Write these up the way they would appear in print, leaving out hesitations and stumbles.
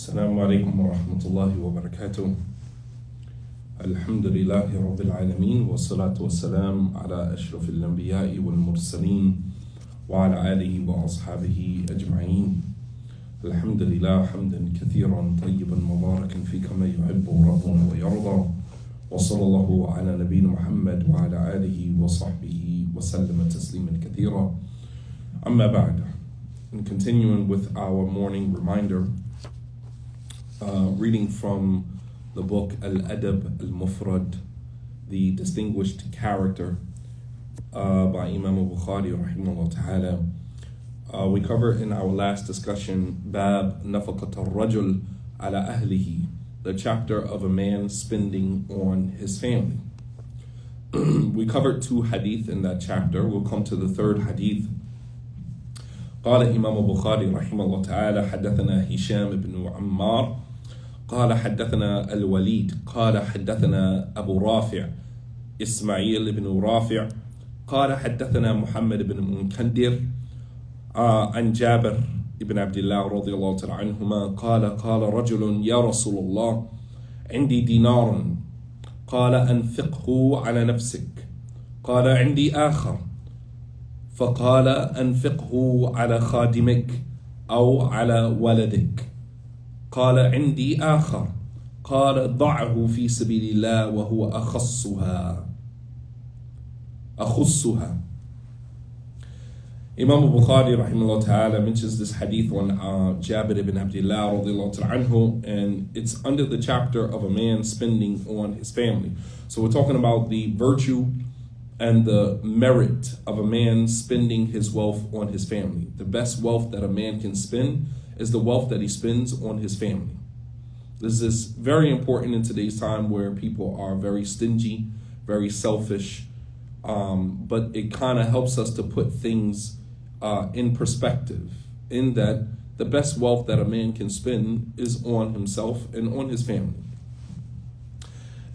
السلام عليكم ورحمة الله وبركاته. الحمد لله رب العالمين والصلاة والسلام على أشرف الأنبياء والمرسلين وعلى آله وأصحابه أجمعين. الحمد لله حمدا كثيرا طيبا مباركا فيه كما يحب ربنا ويرضى، وصلى الله على نبينا محمد وعلى آله وصحبه وسلم تسليما كثيرا. أما بعد, in continuing with our morning reminder, reading from the book Adab al-Mufrad, the distinguished character by Imam Bukhari rahimahullah ta'ala. We covered in our last discussion Bab Nafaqat al-Rajul ala ahlihi, the chapter of a man spending on his family. We covered 2 hadith in that chapter. We'll come to the 3rd hadith. قال إمام البخاري رحمه الله تعالى حدثنا هشام بن عمار قال حدثنا الوليد قال حدثنا أبو رافع إسماعيل بن رافع قال حدثنا محمد بن منكدر عن جابر بن عبد الله رضي الله تعالى عنهما قال رجل يا رسول الله عندي دينار قال أنفقه على نفسك قال عندي آخر فقال أنفقه على خادمك أو على ولدك قال عندي آخر قال ضعه في سبيل الله وهو أخصها. Imam Bukhari rahimahullah ta'ala mentions this hadith on Jabir ibn Abdullah radiallahu ta'ala anhu, and it's under the chapter of a man spending on his family. So we're talking about the virtue and the merit of a man spending his wealth on his family. The best wealth that a man can spend is the wealth that he spends on his family. This is very important in today's time where people are very stingy, very selfish, but it kind of helps us to put things in perspective, in that the best wealth that a man can spend is on himself and on his family.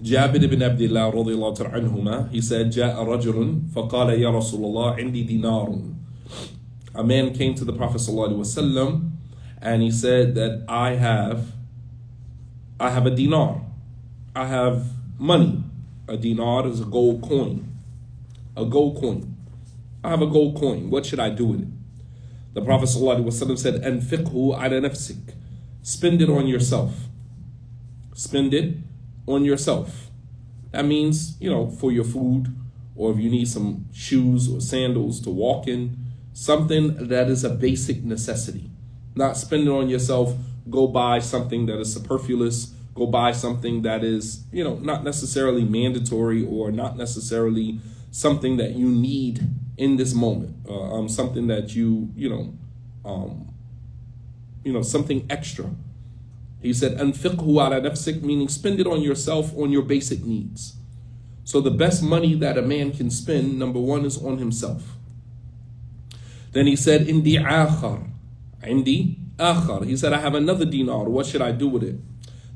Jabir ibn Abdullah radiyallahu ta'ala anhuma, he said, جاء رجل فقال يا رسول الله عندي دينار. A man came to the Prophet sallallahu alaihi wasallam and he said that I have a dinar. I have money. A dinar is a gold coin. A gold coin. I have a gold coin. What should I do with it? The Prophet sallallahu alaihi wasallam said, أنفقه على نفسك. Spend it on yourself. Spend it on yourself. That means, for your food, or if you need some shoes or sandals to walk in, something that is a basic necessity. Not spend it on yourself, go buy something that is superfluous, go buy something that is, not necessarily mandatory or not necessarily something that you need in this moment. Something that something extra. He said, أنفقه على نفسك, meaning spend it on yourself, on your basic needs. So the best money that a man can spend, number 1, is on himself. Then he said, عندي آخر. He said, I have another dinar. What should I do with it?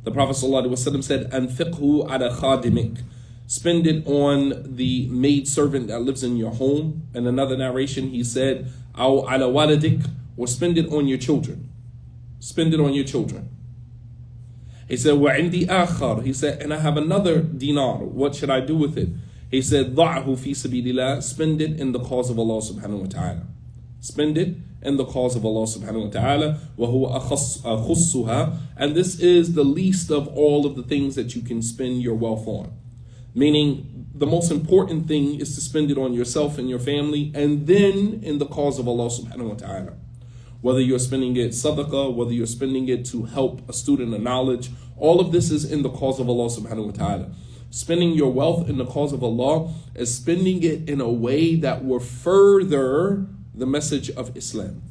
The Prophet ﷺ said, أنفقه على خادمك. Spend it on the maid servant that lives in your home. In another narration, he said, أو على ولدك, or spend it on your children. Spend it on your children. He said, وَعِنْدِي آخَر. He said, and I have another dinar. What should I do with it? He said, ضَعْهُ فِي سَبِيلِ اللَّهِ. Spend it in the cause of Allah subhanahu wa ta'ala. Spend it in the cause of Allah subhanahu wa ta'ala. وَهُوَ أَخُصُّهَا. And this is the least of all of the things that you can spend your wealth on. Meaning, the most important thing is to spend it on yourself and your family, and then in the cause of Allah subhanahu wa ta'ala. Whether you're spending it sadaqah, whether you're spending it to help a student of knowledge, all of this is in the cause of Allah subhanahu wa ta'ala. Spending your wealth in the cause of Allah is spending it in a way that will further the message of Islam.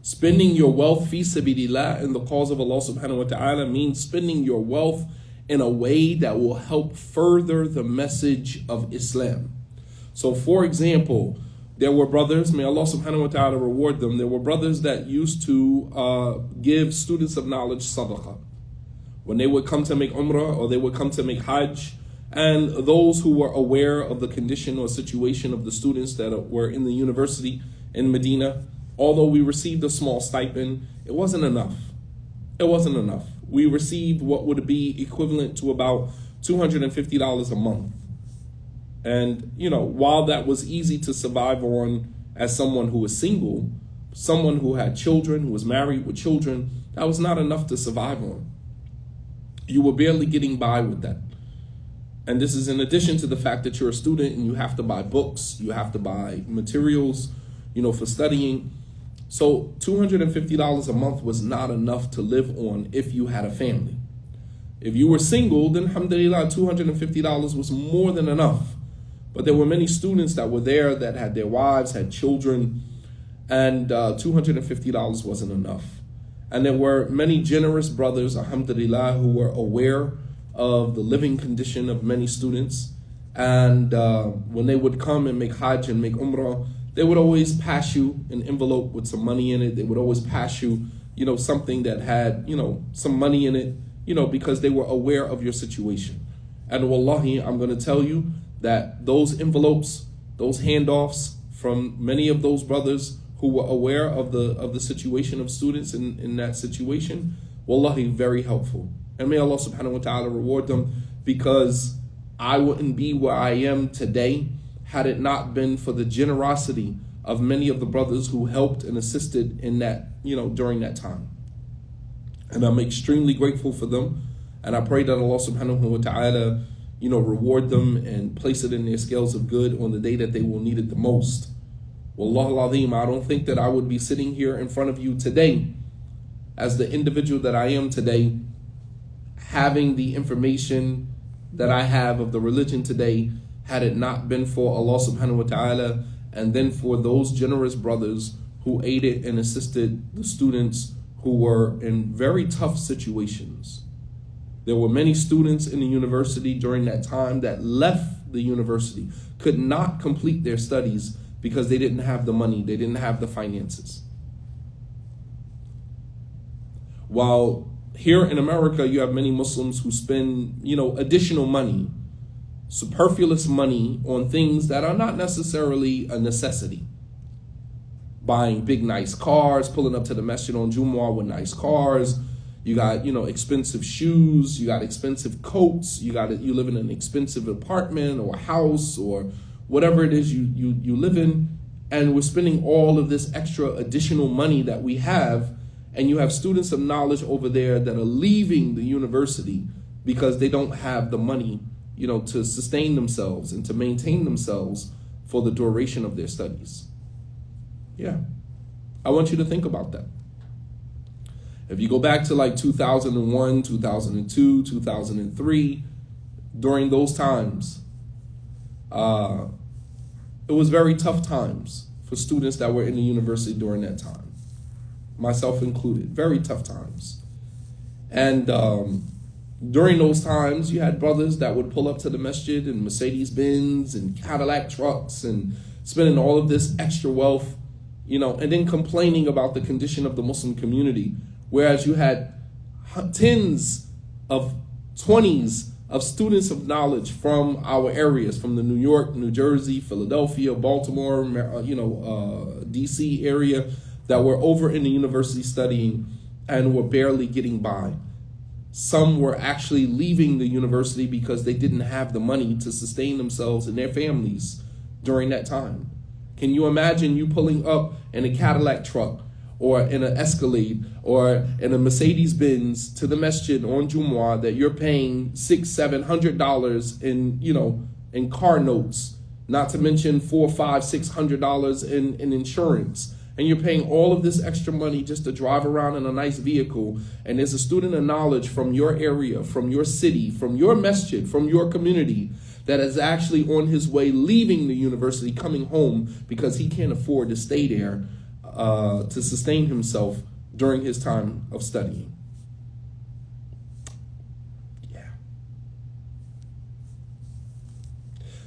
Spending your wealth fi sabilillah in the cause of Allah subhanahu wa ta'ala means spending your wealth in a way that will help further the message of Islam. So for example, there were brothers, may Allah subhanahu wa ta'ala reward them, there were brothers that used to give students of knowledge sadaqah. When they would come to make umrah or they would come to make hajj, and those who were aware of the condition or situation of the students that were in the university in Medina, although we received a small stipend, it wasn't enough. It wasn't enough. We received what would be equivalent to about $250 a month. And, while that was easy to survive on as someone who was single, someone who had children, who was married with children, that was not enough to survive on. You were barely getting by with that. And this is in addition to the fact that you're a student and you have to buy books, you have to buy materials, for studying. So $250 a month was not enough to live on if you had a family. If you were single, then alhamdulillah, $250 was more than enough. But there were many students that were there that had their wives, had children, and $250 wasn't enough. And there were many generous brothers, alhamdulillah, who were aware of the living condition of many students. And when they would come and make hajj and make umrah, they would always pass you an envelope with some money in it. They would always pass you, something that had, some money in it, because they were aware of your situation. And wallahi, I'm going to tell you that those envelopes, those handoffs from many of those brothers who were aware of the situation of students in that situation, wallahi, very helpful. And may Allah subhanahu wa ta'ala reward them, because I wouldn't be where I am today had it not been for the generosity of many of the brothers who helped and assisted in that, during that time. And I'm extremely grateful for them. And I pray that Allah subhanahu wa ta'ala, reward them and place it in their scales of good on the day that they will need it the most. Wallahu al-azim, I don't think that I would be sitting here in front of you today as the individual that I am today, having the information that I have of the religion today, had it not been for Allah subhanahu wa ta'ala, and then for those generous brothers who aided and assisted the students who were in very tough situations. There were many students in the university during that time that left the university, could not complete their studies because they didn't have the money, they didn't have the finances. While here in America, you have many Muslims who spend, additional money, superfluous money on things that are not necessarily a necessity. Buying big, nice cars, pulling up to the masjid on Jumu'ah with nice cars. You got, expensive shoes. You got expensive coats. You live in an expensive apartment or a house or whatever it is you live in. And we're spending all of this extra additional money that we have. And you have students of knowledge over there that are leaving the university because they don't have the money, to sustain themselves and to maintain themselves for the duration of their studies. Yeah. I want you to think about that. If you go back to like 2001, 2002, 2003, during those times, it was very tough times for students that were in the university during that time, myself included, very tough times. And during those times, you had brothers that would pull up to the masjid in Mercedes-Benz and Cadillac trucks and spending all of this extra wealth, and then complaining about the condition of the Muslim community. Whereas you had tens of 20s of students of knowledge from our areas, from the New York, New Jersey, Philadelphia, Baltimore, DC area, that were over in the university studying and were barely getting by. Some were actually leaving the university because they didn't have the money to sustain themselves and their families during that time. Can you imagine you pulling up in a Cadillac truck or in an Escalade or in a Mercedes-Benz to the masjid on Jumu'ah that you're paying $600-$700 in car notes, not to mention $400-$600 in insurance, and you're paying all of this extra money just to drive around in a nice vehicle, and there's a student of knowledge from your area, from your city, from your masjid, from your community that is actually on his way leaving the university, coming home because he can't afford to stay there to sustain himself during his time of studying. Yeah.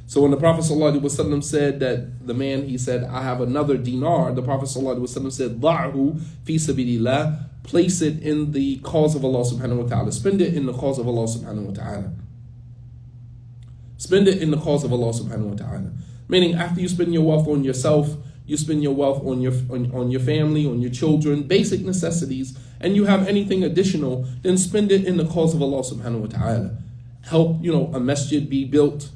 So when the Prophet ﷺ said that the man, he said, I have another dinar, the Prophet ﷺ said, Da'hu fi sabilillah, place it in the cause of Allah subhanahu wa ta'ala. Spend it in the cause of Allah subhanahu wa ta'ala. Spend it in the cause of Allah subhanahu wa ta'ala. Meaning, after you spend your wealth on yourself, you spend your wealth on your family, on your children, basic necessities, and you have anything additional, then spend it in the cause of Allah subhanahu wa ta'ala. Help, a masjid be built,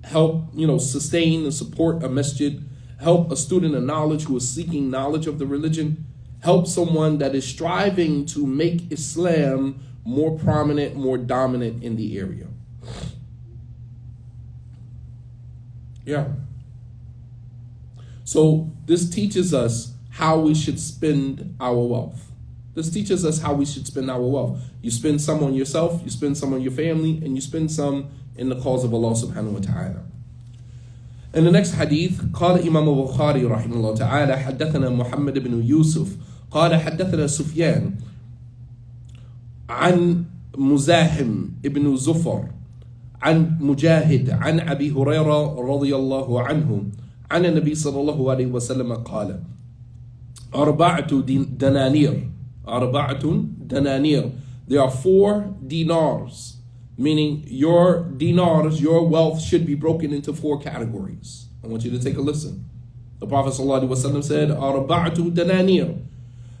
help, sustain and support a masjid, help a student of knowledge who is seeking knowledge of the religion, help someone that is striving to make Islam more prominent, more dominant in the area. Yeah. So this teaches us how we should spend our wealth. This teaches us how we should spend our wealth. You spend some on yourself, you spend some on your family, and you spend some in the cause of Allah subhanahu wa ta'ala. In the next hadith, قال Imam Bukhari رحمه الله تعالى حدثنا محمد بن يوسف قال حدثنا سفيان عن مزاحم ابن زفر عن مجاهد عن أبي هريرة رضي الله عنه عن النبي صلى الله عليه وسلم قال أربعة دنانير. There are 4 dinars, meaning your dinars, your wealth should be broken into 4 categories. I want you to take a listen. The Prophet ﷺ said, أربعة دنانير,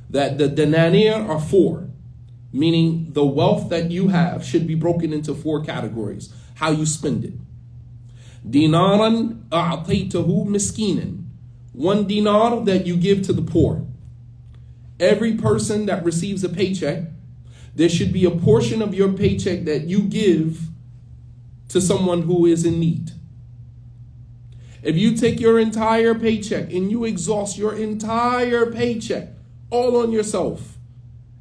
that the denanir are 4, meaning the wealth that you have should be broken into 4 categories. How you spend it. Dinaran a'taytahu miskinan, 1 dinar that you give to the poor. Every person that receives a paycheck, there should be a portion of your paycheck that you give to someone who is in need. If you take your entire paycheck and you exhaust your entire paycheck all on yourself,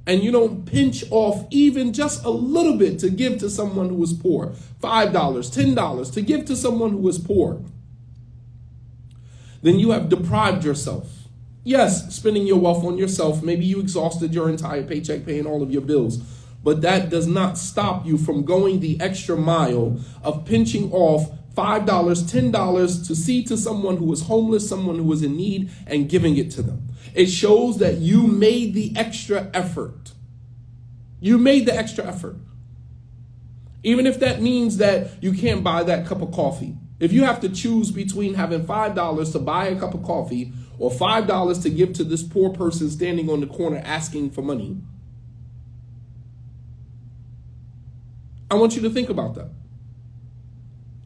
and you don't pinch off even just a little bit to give to someone who is poor, $5, $10 to give to someone who is poor, then you have deprived yourself. Yes, spending your wealth on yourself, maybe you exhausted your entire paycheck paying all of your bills, but that does not stop you from going the extra mile of pinching off $5, $10 to see to someone who is homeless, someone who is in need, and giving it to them. It shows that you made the extra effort. You made the extra effort. Even if that means that you can't buy that cup of coffee. If you have to choose between having $5 to buy a cup of coffee or $5 to give to this poor person standing on the corner asking for money, I want you to think about that.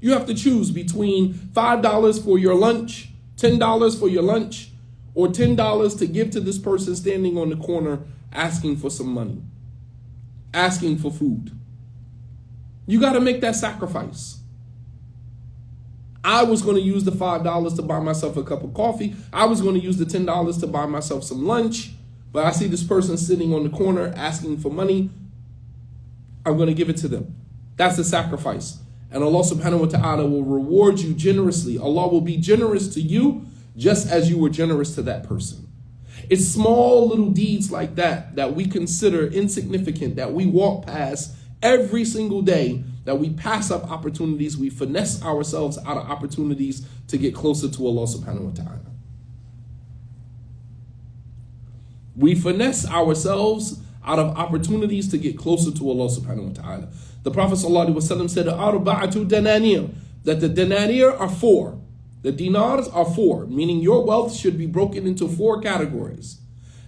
You have to choose between $5 for your lunch, $10 for your lunch, or $10 to give to this person standing on the corner asking for some money, asking for food. You got to make that sacrifice. I was going to use the $5 to buy myself a cup of coffee. I was going to use the $10 to buy myself some lunch. But I see this person sitting on the corner asking for money. I'm going to give it to them. That's a sacrifice. And Allah subhanahu wa ta'ala will reward you generously. Allah will be generous to you just as you were generous to that person. It's small little deeds like that that we consider insignificant, that we walk past every single day, that we pass up opportunities, we finesse ourselves out of opportunities to get closer to Allah subhanahu wa ta'ala. We finesse ourselves out of opportunities to get closer to Allah subhanahu wa ta'ala. The Prophet sallallahu alaihi wasallam said, Arba'atu dananir, that the dananir are 4. The dinars are 4, meaning your wealth should be broken into 4 categories.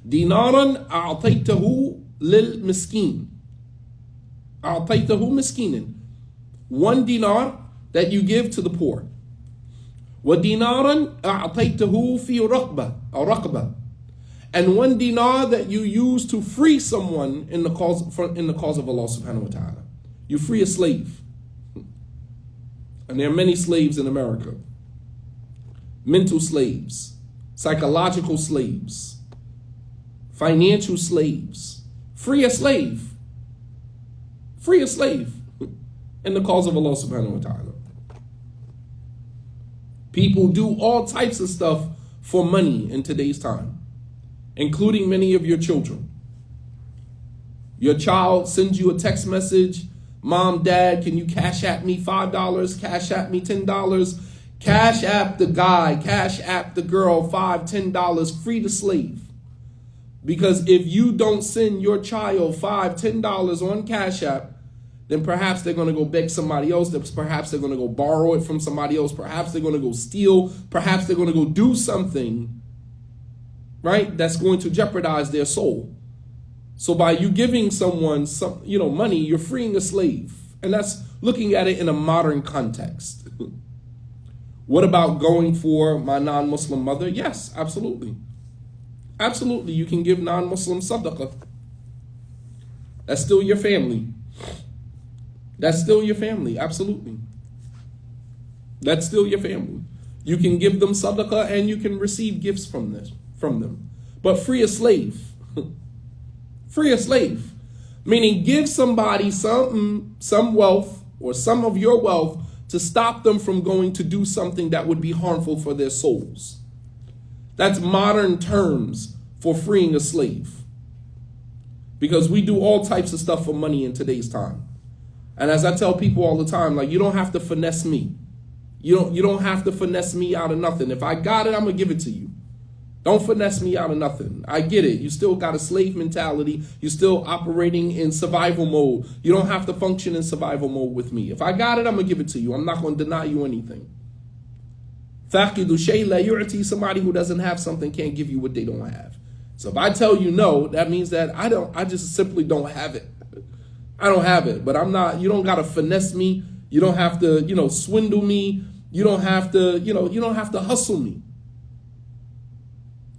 Dinaran a'taytahu lil miskin. A'taytahu miskinin. 1 dinar that you give to the poor. Wa dinaran a'taytahu fi raqba. And 1 dinar that you use to free someone in the cause of Allah subhanahu wa ta'ala. You free a slave. And there are many slaves in America. Mental slaves, psychological slaves, financial slaves. Free a slave. Free a slave in the cause of Allah subhanahu wa ta'ala. People do all types of stuff for money in today's time, including many of your children. Your child sends you a text message, Mom, Dad, can you cash app me $5, cash app me $10, cash app the guy, cash app the girl $5, $10, free the slave. Because if you don't send your child $5, $10 on cash app, then perhaps they're going to go beg somebody else, perhaps they're going to go borrow it from somebody else, perhaps they're going to go steal, perhaps they're going to go do something, right, that's going to jeopardize their soul. So by you giving someone some, money, you're freeing a slave. And that's looking at it in a modern context. What about going for my non-Muslim mother? Yes, absolutely. Absolutely, you can give non-Muslim sadaqah. That's still your family. That's still your family, absolutely. That's still your family. You can give them sadaqah and you can receive gifts from them. But free a slave. Free a slave. Meaning give somebody some wealth or some of your wealth to stop them from going to do something that would be harmful for their souls. That's modern terms for freeing a slave. Because we do all types of stuff for money in today's time. And as I tell people all the time, like, you don't have to finesse me. You don't have to finesse me out of nothing. If I got it, I'm going to give it to you. Don't finesse me out of nothing. I get it. You still got a slave mentality. You're still operating in survival mode. You don't have to function in survival mode with me. If I got it, I'm going to give it to you. I'm not going to deny you anything. Somebody who doesn't have something can't give you what they don't have. So if I tell you no, that means that I just simply don't have it. I don't have it, but you don't got to finesse me. You don't have to, swindle me. You don't have to, you don't have to hustle me.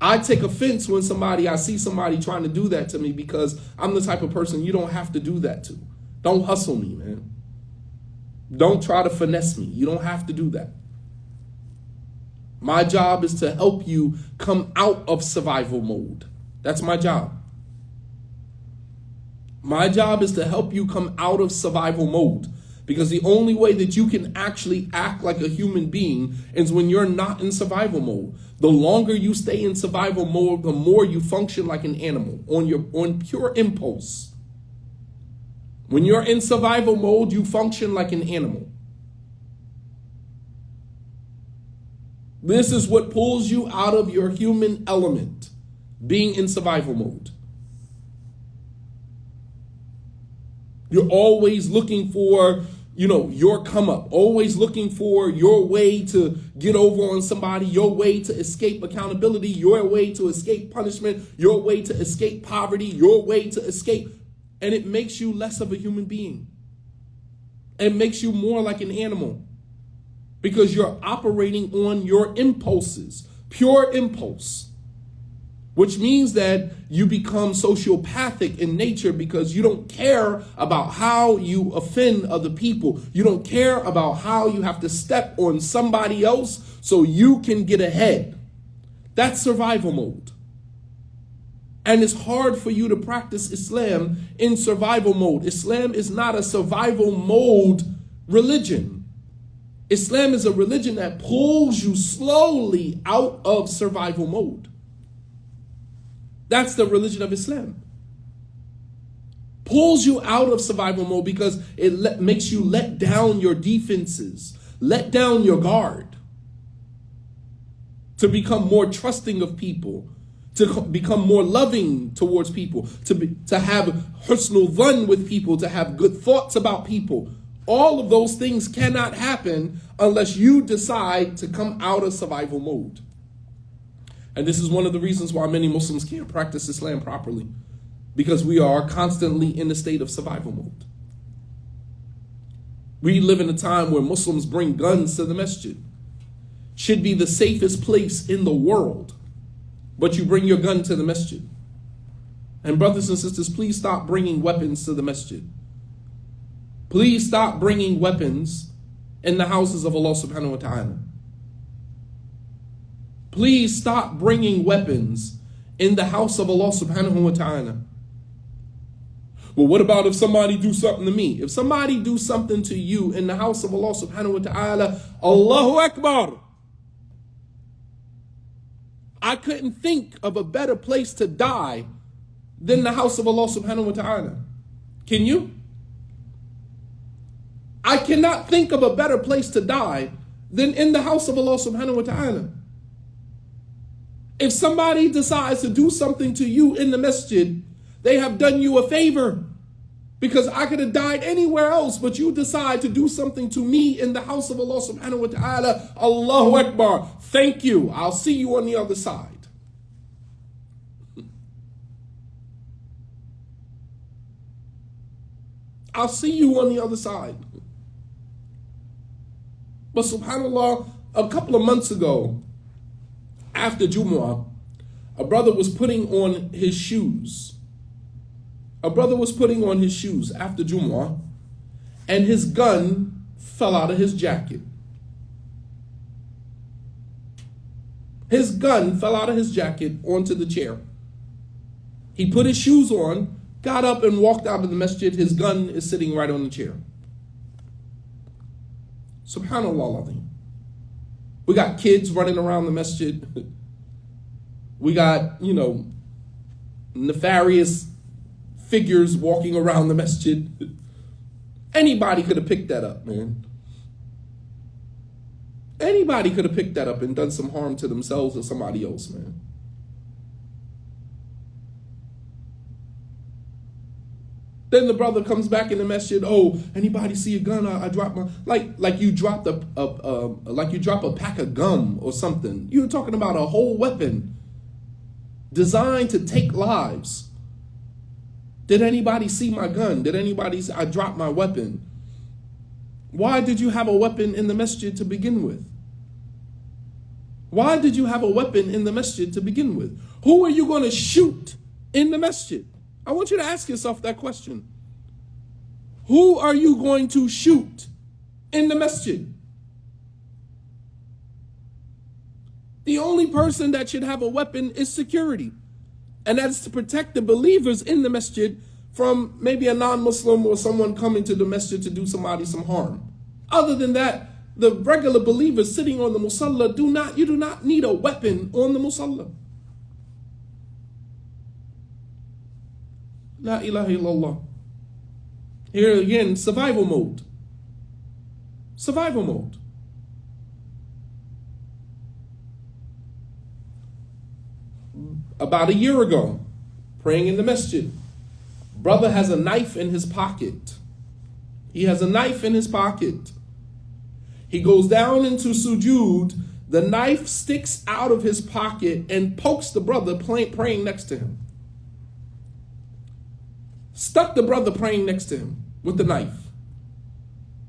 I take offense when I see somebody trying to do that to me, because I'm the type of person you don't have to do that to. Don't hustle me, man. Don't try to finesse me. You don't have to do that. My job is to help you come out of survival mode. That's my job. My job is to help you come out of survival mode, because the only way that you can actually act like a human being is when you're not in survival mode. The longer you stay in survival mode, the more you function like an animal on pure impulse. When you're in survival mode, you function like an animal. This is what pulls you out of your human element, being in survival mode. You're always looking for, your come up, always looking for your way to get over on somebody, your way to escape accountability, your way to escape punishment, your way to escape poverty, your way to escape. And it makes you less of a human being. It makes you more like an animal, because you're operating on your impulses, pure impulse. Which means that you become sociopathic in nature, because you don't care about how you offend other people. You don't care about how you have to step on somebody else so you can get ahead. That's survival mode. And it's hard for you to practice Islam in survival mode. Islam is not a survival mode religion. Islam is a religion that pulls you slowly out of survival mode. That's the religion of Islam. Pulls you out of survival mode because it makes you let down your defenses, let down your guard, to become more trusting of people, to become more loving towards people, to have husnul dhan with people, to have good thoughts about people. All of those things cannot happen unless you decide to come out of survival mode. And this is one of the reasons why many Muslims can't practice Islam properly, because we are constantly in a state of survival mode. We live in a time where Muslims bring guns to the masjid. Should be the safest place in the world, but you bring your gun to the masjid. And brothers and sisters, please stop bringing weapons to the masjid. Please stop bringing weapons in the houses of Allah subhanahu wa ta'ala. Please stop bringing weapons in the house of Allah subhanahu wa ta'ala. Well, what about if somebody do something to me? If somebody do something to you in the house of Allah subhanahu wa ta'ala, Allahu Akbar. I couldn't think of a better place to die than the house of Allah subhanahu wa ta'ala. Can you? I cannot think of a better place to die than in the house of Allah subhanahu wa ta'ala. If somebody decides to do something to you in the masjid, they have done you a favor, because I could have died anywhere else, but you decide to do something to me in the house of Allah subhanahu wa ta'ala. Allahu Akbar. Thank you. I'll see you on the other side. I'll see you on the other side. But subhanAllah, a couple of months ago, after Jumu'ah, a brother was putting on his shoes. A brother was putting on his shoes after Jumu'ah, and his gun fell out of his jacket. His gun fell out of his jacket onto the chair. He put his shoes on, got up and walked out of the masjid. His gun is sitting right on the chair. Subhanallah Azim. We got kids running around the masjid. We got, nefarious figures walking around the masjid. Anybody could have picked that up, man. Anybody could have picked that up and done some harm to themselves or somebody else, man. Then the brother comes back in the masjid. Oh, anybody see a gun? I dropped my like you dropped like you drop a pack of gum or something. You're talking about a whole weapon designed to take lives. Did anybody see my gun? Did anybody see I dropped my weapon? Why did you have a weapon in the masjid to begin with? Why did you have a weapon in the masjid to begin with? Who are you going to shoot in the masjid? I want you to ask yourself that question. Who are you going to shoot in the masjid? The only person that should have a weapon is security. And that's to protect the believers in the masjid from maybe a non-Muslim or someone coming to the masjid to do somebody some harm. Other than that, the regular believers sitting on the musalla, you do not need a weapon on the musalla. La ilaha illallah. Here again, survival mode. Survival mode. About a year ago, praying in the masjid, brother has a knife in his pocket. He has a knife in his pocket. He goes down into sujood. The knife sticks out of his pocket and pokes the brother praying next to him. Stuck the brother praying next to him with the knife.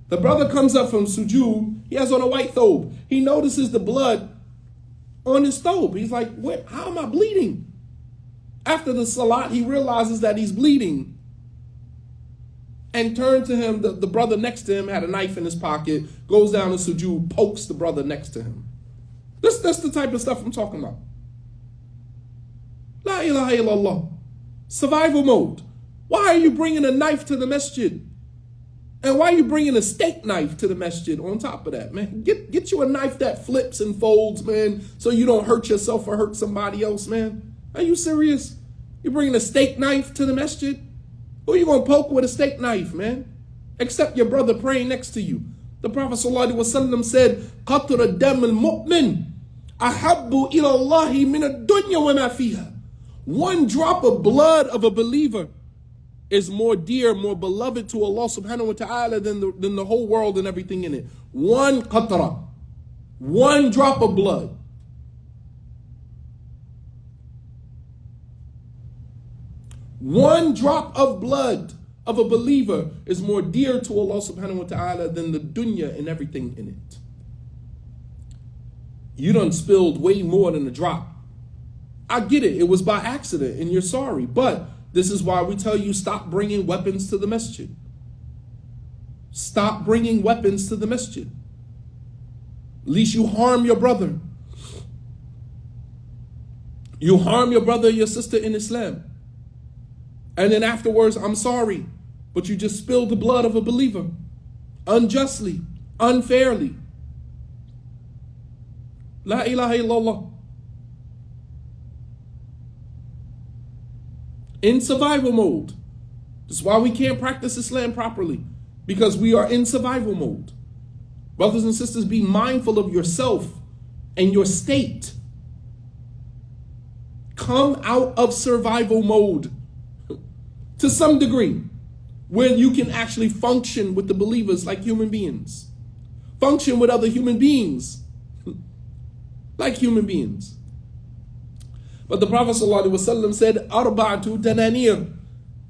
The brother comes up from sujood. He has on a white thobe. He notices the blood on his thobe. He's like, what? How am I bleeding? After the salat, he realizes that he's bleeding. And turned to him, the brother next to him had a knife in his pocket, goes down to sujood, pokes the brother next to him. That's the type of stuff I'm talking about. La ilaha illallah. Survival mode. Why are you bringing a knife to the masjid? And why are you bringing a steak knife to the masjid on top of that, man? Get you a knife that flips and folds, man, so you don't hurt yourself or hurt somebody else, man. Are you serious? You're bringing a steak knife to the masjid? Who are you going to poke with a steak knife, man? Except your brother praying next to you. The Prophet ﷺ said, قَطْرَ دَمِ الْمُؤْمِنِ أَحَبُّ إِلَى اللَّهِ مِنَ الدُّنْيَا وَمَا فِيهَا. One drop of blood of a believer is more dear, more beloved to Allah subhanahu wa ta'ala than the whole world and everything in it. One qatra, one drop of blood. One drop of blood of a believer is more dear to Allah subhanahu wa ta'ala than the dunya and everything in it. You done spilled way more than a drop. I get it. It was by accident and you're sorry. But this is why we tell you stop bringing weapons to the masjid. Stop bringing weapons to the masjid. At least you harm your brother. You harm your brother or your sister in Islam. And then afterwards, I'm sorry, but you just spilled the blood of a believer. Unjustly, unfairly. La ilaha illallah. In survival mode. That's why we can't practice Islam properly. Because we are in survival mode. Brothers and sisters, be mindful of yourself and your state. Come out of survival mode. To some degree, where you can actually function with the believers like human beings. Function with other human beings like human beings. But the Prophet ﷺ said, Arba'atu dananir.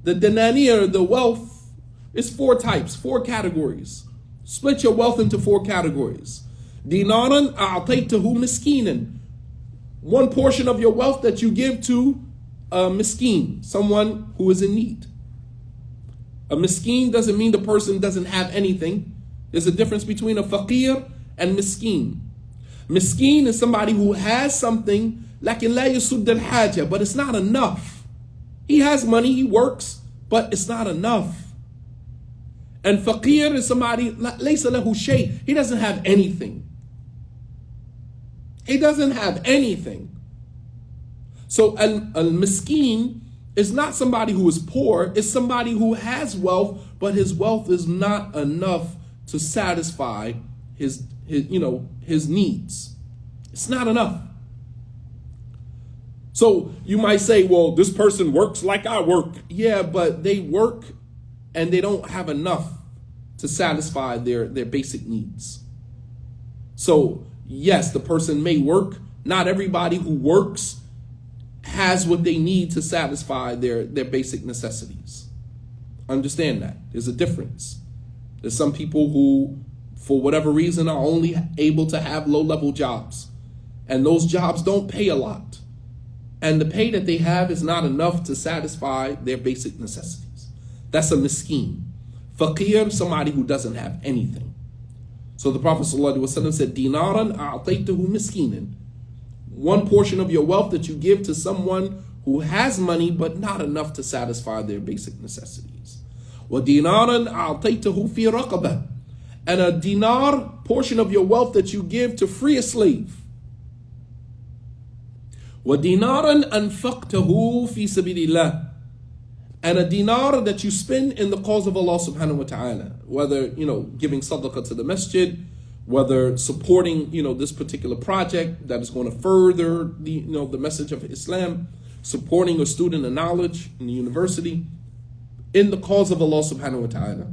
The dananir, the wealth It's 4 types, 4 categories. Split your wealth into 4 categories. Dinaran a'taytahu miskinan. One portion of your wealth that you give to a miskin, someone who is in need. A miskin doesn't mean the person doesn't have anything. There's a difference between a faqir and miskin. Miskin is somebody who has something, lakin la yasudd al-haja, but it's not enough. He has money, he works, but it's not enough. And faqir is somebody, laysa lahu shay, he doesn't have anything. He doesn't have anything. So al-miskin is not somebody who is poor, it's somebody who has wealth, but his wealth is not enough to satisfy his needs. It's not enough. So you might say, well, this person works like I work. Yeah, but they work and they don't have enough to satisfy their basic needs. So yes, the person may work. Not everybody who works has what they need to satisfy their basic necessities. Understand that. There's a difference. There's some people who, for whatever reason, are only able to have low-level jobs. And those jobs don't pay a lot. And the pay that they have is not enough to satisfy their basic necessities. That's a miskin. Faqir, somebody who doesn't have anything. So the Prophet ﷺ said, Dinaran a'taytahu miskinan. One portion of your wealth that you give to someone who has money but not enough to satisfy their basic necessities. وَدِينَارًا أَعْطَيْتَهُ فِي رَقَبَةٍ. And a dinar, portion of your wealth that you give to free a slave. وَدِينَارًا أَنْفَقْتَهُ فِي سَبِيلِ اللَّهِ. And a dinar that you spend in the cause of Allah subhanahu wa ta'ala. Whether, giving sadaqah to the masjid, whether supporting, this particular project that is going to further the message of Islam, supporting a student of knowledge in the university, in the cause of Allah subhanahu wa ta'ala.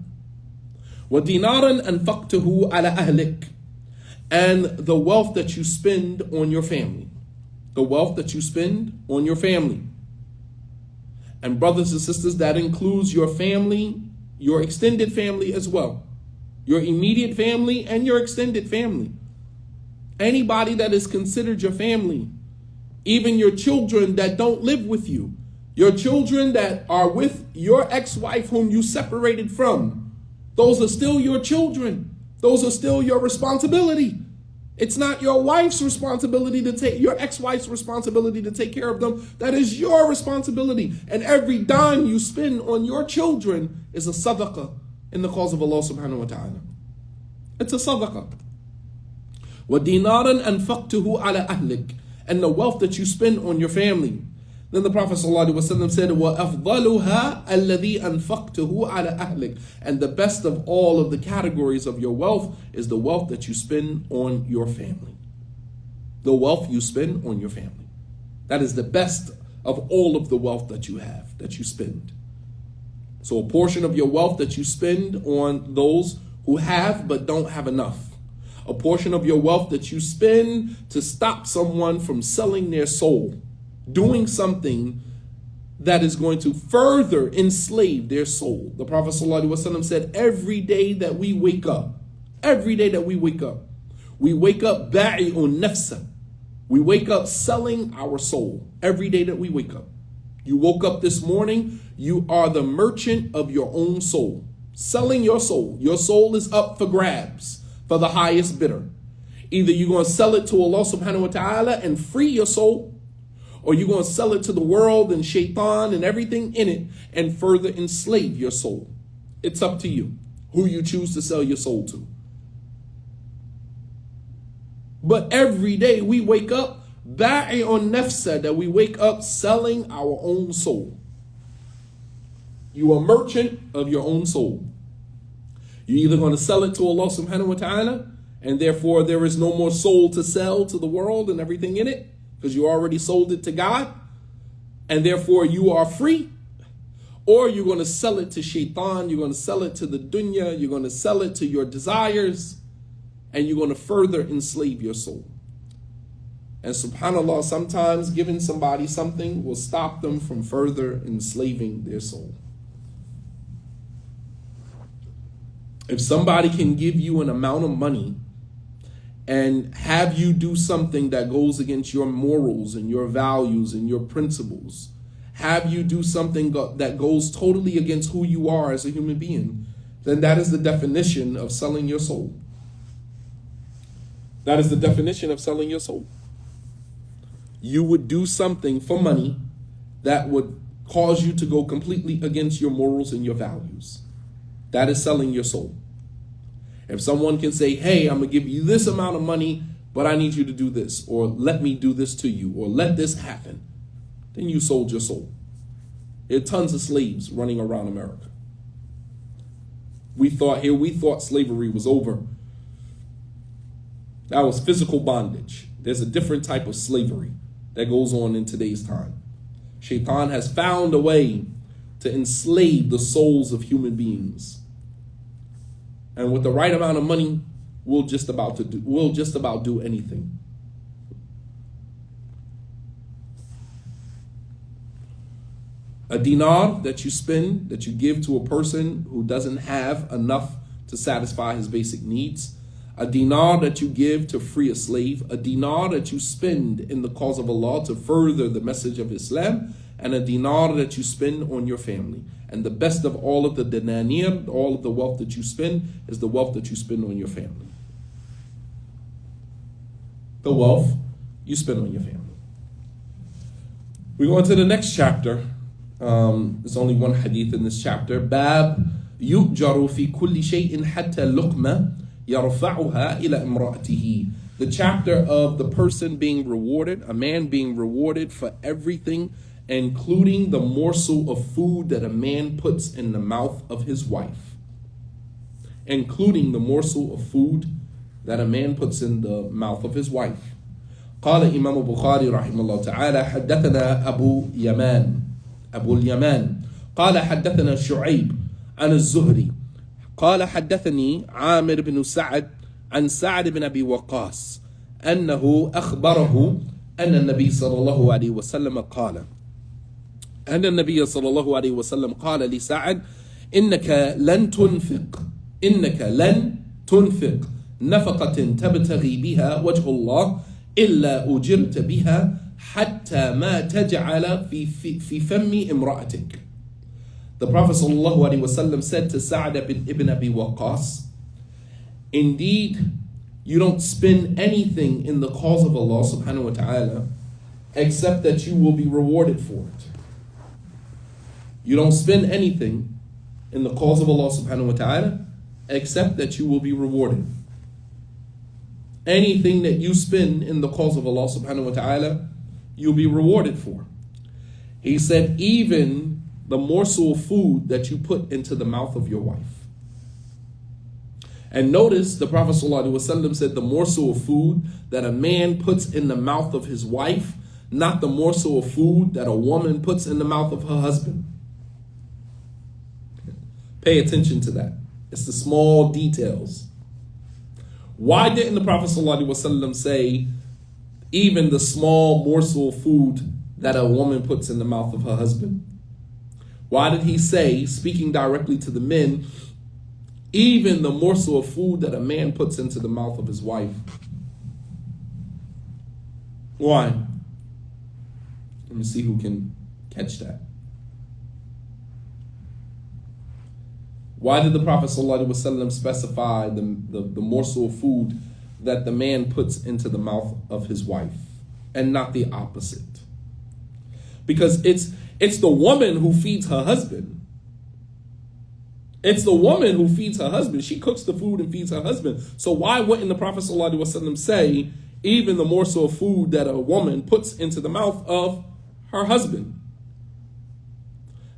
وَدِينَارًا أَنْفَقْتَهُ عَلَى أَهْلِكَ. And the wealth that you spend on your family. The wealth that you spend on your family. And brothers and sisters, that includes your family, your extended family as well. Your immediate family and your extended family. Anybody that is considered your family. Even your children that don't live with you. Your children that are with your ex-wife whom you separated from. Those are still your children. Those are still your responsibility. It's not your wife's responsibility to take, your ex-wife's responsibility to take care of them. That is your responsibility. And every dime you spend on your children is a sadaqah in the cause of Allah subhanahu wa ta'ala. It's a sadaqah. وَدِينَارًا أَنْفَقْتُهُ عَلَى أَهْلِكَ. And the wealth that you spend on your family. Then the Prophet ﷺ said, وَأَفْضَلُهَا الَّذِي أَنْفَقْتُهُ عَلَى أَهْلِكَ. And the best of all of the categories of your wealth is the wealth that you spend on your family. The wealth you spend on your family. That is the best of all of the wealth that you have, that you spend. So a portion of your wealth that you spend on those who have but don't have enough. A portion of your wealth that you spend to stop someone from selling their soul. Doing something that is going to further enslave their soul. The Prophet ﷺ said, every day that we wake up, we wake up ba'i'un nafsa. We wake up selling our soul. Every day that we wake up. You woke up this morning, you are the merchant of your own soul. Selling your soul. Your soul is up for grabs for the highest bidder. Either you're going to sell it to Allah subhanahu wa ta'ala and free your soul, or you're going to sell it to the world and shaitan and everything in it and further enslave your soul. It's up to you who you choose to sell your soul to. But every day we wake up, ba'i'un nafsa, that we wake up selling our own soul. You are a merchant of your own soul. You're either going to sell it to Allah subhanahu wa ta'ala, and therefore there is no more soul to sell to the world and everything in it, because you already sold it to God, and therefore you are free. Or you're going to sell it to shaitan, you're going to sell it to the dunya, you're going to sell it to your desires, and you're going to further enslave your soul. And subhanAllah, sometimes giving somebody something will stop them from further enslaving their soul. If somebody can give you an amount of money and have you do something that goes against your morals and your values and your principles, have you do something that goes totally against who you are as a human being, then that is the definition of selling your soul. That is the definition of selling your soul. You would do something for money that would cause you to go completely against your morals and your values. That is selling your soul. If someone can say, hey, I'm going to give you this amount of money, but I need you to do this, or let me do this to you, or let this happen, then you sold your soul. There are tons of slaves running around America. We thought slavery was over. That was physical bondage. There's a different type of slavery that goes on in today's time. Shaitan has found a way to enslave the souls of human beings. And with the right amount of money, we'll just about do anything. A dinar that you spend, that you give to a person who doesn't have enough to satisfy his basic needs, a dinar that you give to free a slave, a dinar that you spend in the cause of Allah to further the message of Islam, and a dinar that you spend on your family. And the best of all of the dinanir, all of the wealth that you spend, is the wealth that you spend on your family. The wealth you spend on your family. We go on to the next chapter. There's only one hadith in this chapter. Bab yu'jaru fi kulli shay'in hatta luqma yarfa'uha ila imra'atihi. The chapter of the person being rewarded, a man being rewarded for everything, including the morsel of food that a man puts in the mouth of his wife. Including the morsel of food that a man puts in the mouth of his wife. قال إمام Bukhari رحمه الله تعالى حدثنا أبو اليمان قال حدثنا شعيب عن الزهري قال حدثني عامر بن سعد عن سعد بن أبي وقاص أنه أخبره أن النبي صلى الله عليه وسلم قال أن النبي صلى الله عليه وسلم قال لسعد إنك لن تنفق نفقة تبتغي بها وجه الله إلا أجرت بها حتى ما تجعل في فم امرأتك. The Prophet صلى الله عليه وسلم said to Sa'd ibn Abi Waqqas, indeed, you don't spend anything in the cause of Allah subhanahu wa ta'ala except that you will be rewarded for it. You don't spend anything in the cause of Allah subhanahu wa ta'ala except that you will be rewarded. Anything that you spend in the cause of Allah subhanahu wa ta'ala, you'll be rewarded for. He said, even the morsel of food that you put into the mouth of your wife. And notice the Prophet ﷺ said the morsel of food that a man puts in the mouth of his wife, not the morsel of food that a woman puts in the mouth of her husband. Pay attention to that. It's the small details. Why didn't the Prophet ﷺ say even the small morsel of food that a woman puts in the mouth of her husband? Why did he say, speaking directly to the men, even the morsel of food that a man puts into the mouth of his wife? Why? Let me see who can catch that. Why did the Prophet ﷺ specify the morsel of food that the man puts into the mouth of his wife and not the opposite? Because it's the woman who feeds her husband. It's the woman who feeds her husband. She cooks the food and feeds her husband. So why wouldn't the Prophet ﷺ say even the morsel of food that a woman puts into the mouth of her husband?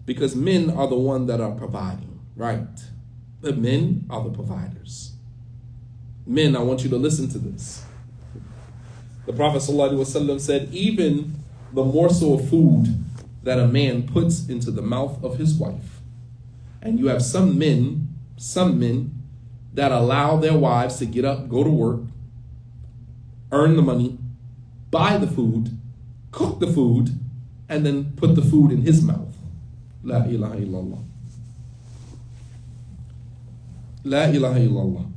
Because men are the ones that are providing. Right. The men are the providers. Men, I want you to listen to this. The Prophet ﷺ said, even the morsel of food that a man puts into the mouth of his wife. And you have some men that allow their wives to get up, go to work, earn the money, buy the food, cook the food, and then put the food in his mouth. La ilaha illallah. La ilaha illallah.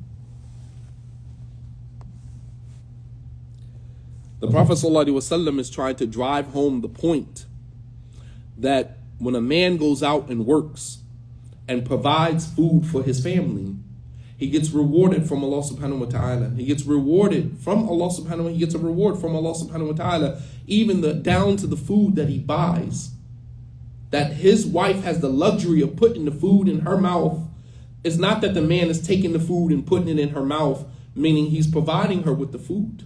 The Prophet ﷺ is trying to drive home the point that when a man goes out and works and provides food for his family, he gets rewarded from Allah subhanahu wa ta'ala. He gets rewarded from Allah subhanahu wa ta'ala. He gets a reward from Allah subhanahu wa ta'ala, even down to the food that he buys. That his wife has the luxury of putting the food in her mouth. It's not that the man is taking the food and putting it in her mouth, meaning he's providing her with the food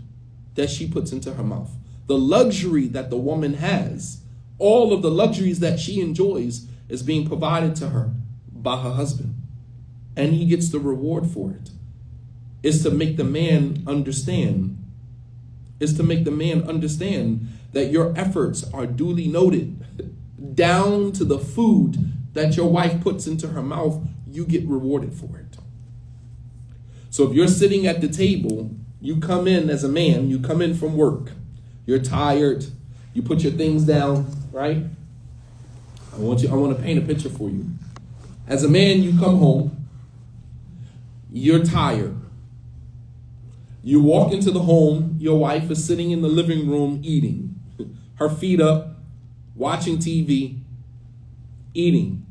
that she puts into her mouth. The luxury that the woman has, all of the luxuries that she enjoys, is being provided to her by her husband. And he gets the reward for it. It's to make the man understand. It's to make the man understand that your efforts are duly noted. Down to the food that your wife puts into her mouth, you get rewarded for it. So if you're sitting at the table, you come in as a man, you come in from work, you're tired, you put your things down, right? I want to paint a picture for you. As a man, you come home, you're tired. You walk into the home, your wife is sitting in the living room eating, her feet up, watching TV, eating.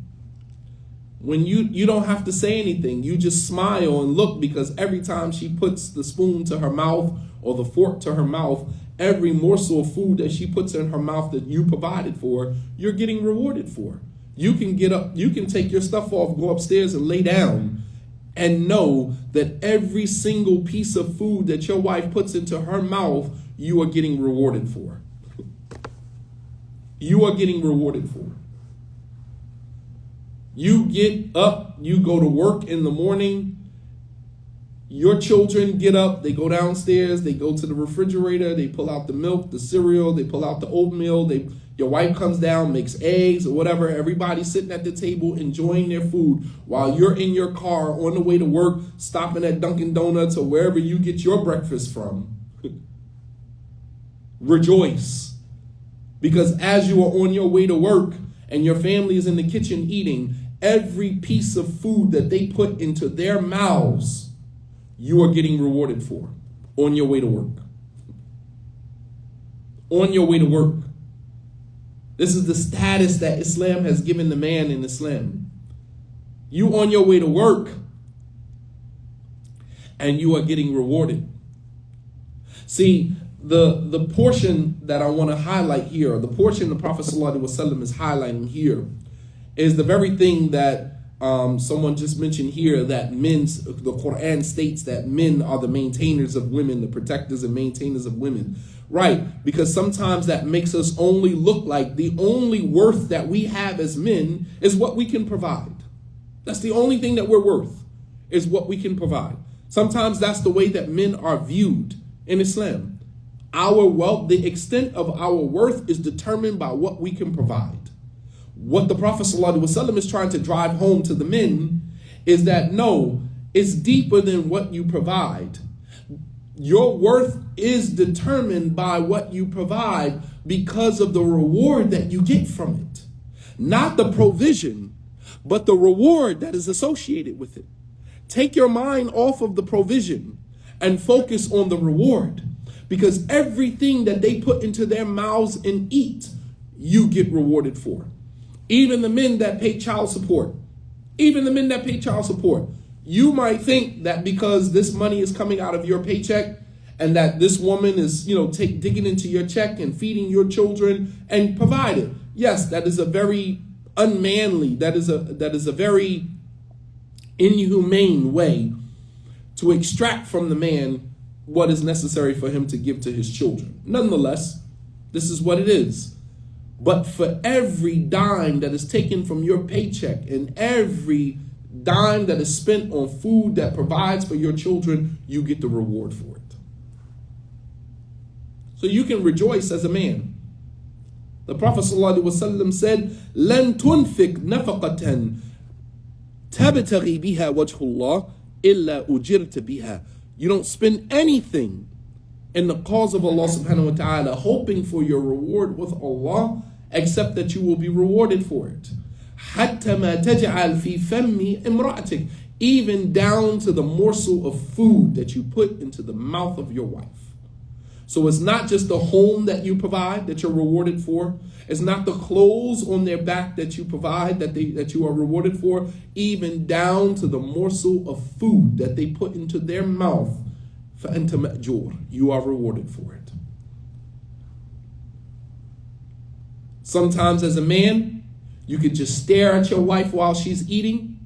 When you don't have to say anything, you just smile and look, because every time she puts the spoon to her mouth or the fork to her mouth, every morsel of food that she puts in her mouth that you provided for, you're getting rewarded for. You can get up, you can take your stuff off, go upstairs and lay down, and know that every single piece of food that your wife puts into her mouth, you are getting rewarded for. You are getting rewarded for. You get up, you go to work in the morning, your children get up, they go downstairs, they go to the refrigerator, they pull out the milk, the cereal, they pull out the oatmeal, your wife comes down, makes eggs or whatever, everybody's sitting at the table enjoying their food while you're in your car on the way to work, stopping at Dunkin' Donuts or wherever you get your breakfast from. Rejoice. Because as you are on your way to work and your family is in the kitchen eating, every piece of food that they put into their mouths, you are getting rewarded for on your way to work. On your way to work. This is the status that Islam has given the man in Islam. You on your way to work, and you are getting rewarded. See, the portion that I want to highlight here, the portion the Prophet ﷺ is highlighting here, is the very thing that someone just mentioned here, that the Quran states that men are the maintainers of women, the protectors and maintainers of women. Right, because sometimes that makes us only look like the only worth that we have as men is what we can provide. That's the only thing that we're worth, is what we can provide. Sometimes that's the way that men are viewed in Islam. Our wealth, the extent of our worth is determined by what we can provide. What the Prophet ﷺ is trying to drive home to the men is that no, it's deeper than what you provide. Your worth is determined by what you provide because of the reward that you get from it. Not the provision, but the reward that is associated with it. Take your mind off of the provision and focus on the reward. Because everything that they put into their mouths and eat, you get rewarded for. Even the men that pay child support. Even the men that pay child support. You might think that because this money is coming out of your paycheck and that this woman is, digging into your check and feeding your children and providing. Yes, that is a very unmanly, that is a very inhumane way to extract from the man what is necessary for him to give to his children. Nonetheless, this is what it is. But for every dime that is taken from your paycheck and every dime that is spent on food that provides for your children, you get the reward for it. So you can rejoice as a man. The Prophet ﷺ said, لَن تُنْفِقْ نَفَقَةً تَبْتَغِي بِهَا وَجْهُ اللَّهِ إِلَّا أُجِرْتَ بِهَا. You don't spend anything in the cause of Allah subhanahu wa ta'ala hoping for your reward with Allah, except that you will be rewarded for it. حتى ما تجعل في فم امرأتك, even down to the morsel of food that you put into the mouth of your wife. So it's not just the home that you provide that you're rewarded for. It's not the clothes on their back that you provide that you are rewarded for. Even down to the morsel of food that they put into their mouth. فَأَنْتَ مَأْجُورٌ, you are rewarded for it. Sometimes as a man, you could just stare at your wife while she's eating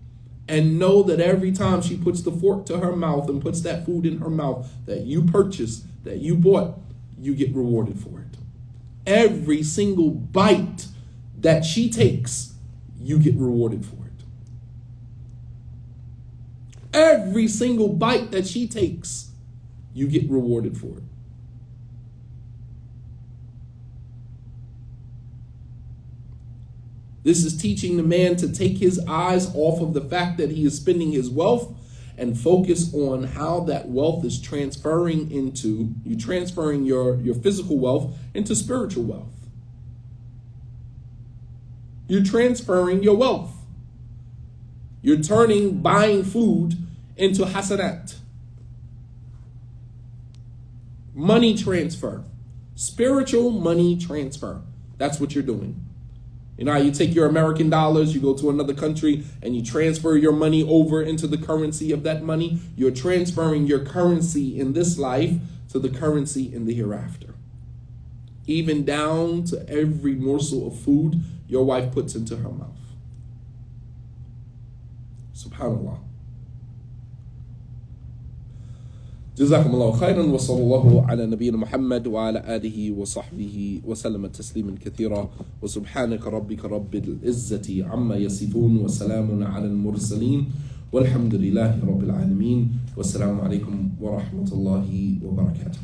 and know that every time she puts the fork to her mouth and puts that food in her mouth that you purchased, that you bought, you get rewarded for it. Every single bite that she takes, you get rewarded for it. Every single bite that she takes, you get rewarded for it. This is teaching the man to take his eyes off of the fact that he is spending his wealth and focus on how that wealth is transferring into, you transferring your physical wealth into spiritual wealth. You're transferring your wealth. You're turning buying food into hasanat. Money transfer. Spiritual money transfer. That's what you're doing. You know how you take your American dollars, you go to another country, and you transfer your money over into the currency of that money? You're transferring your currency in this life to the currency in the hereafter. Even down to every morsel of food your wife puts into her mouth. Subhanallah. جزاكم الله خيرا وصلى الله على نبينا محمد وعلى آله وصحبه وسلم تسليما كثيرا وسبحانك ربك رب العزة عما يصفون وسلام على المرسلين والحمد لله رب العالمين والسلام عليكم ورحمة الله وبركاته.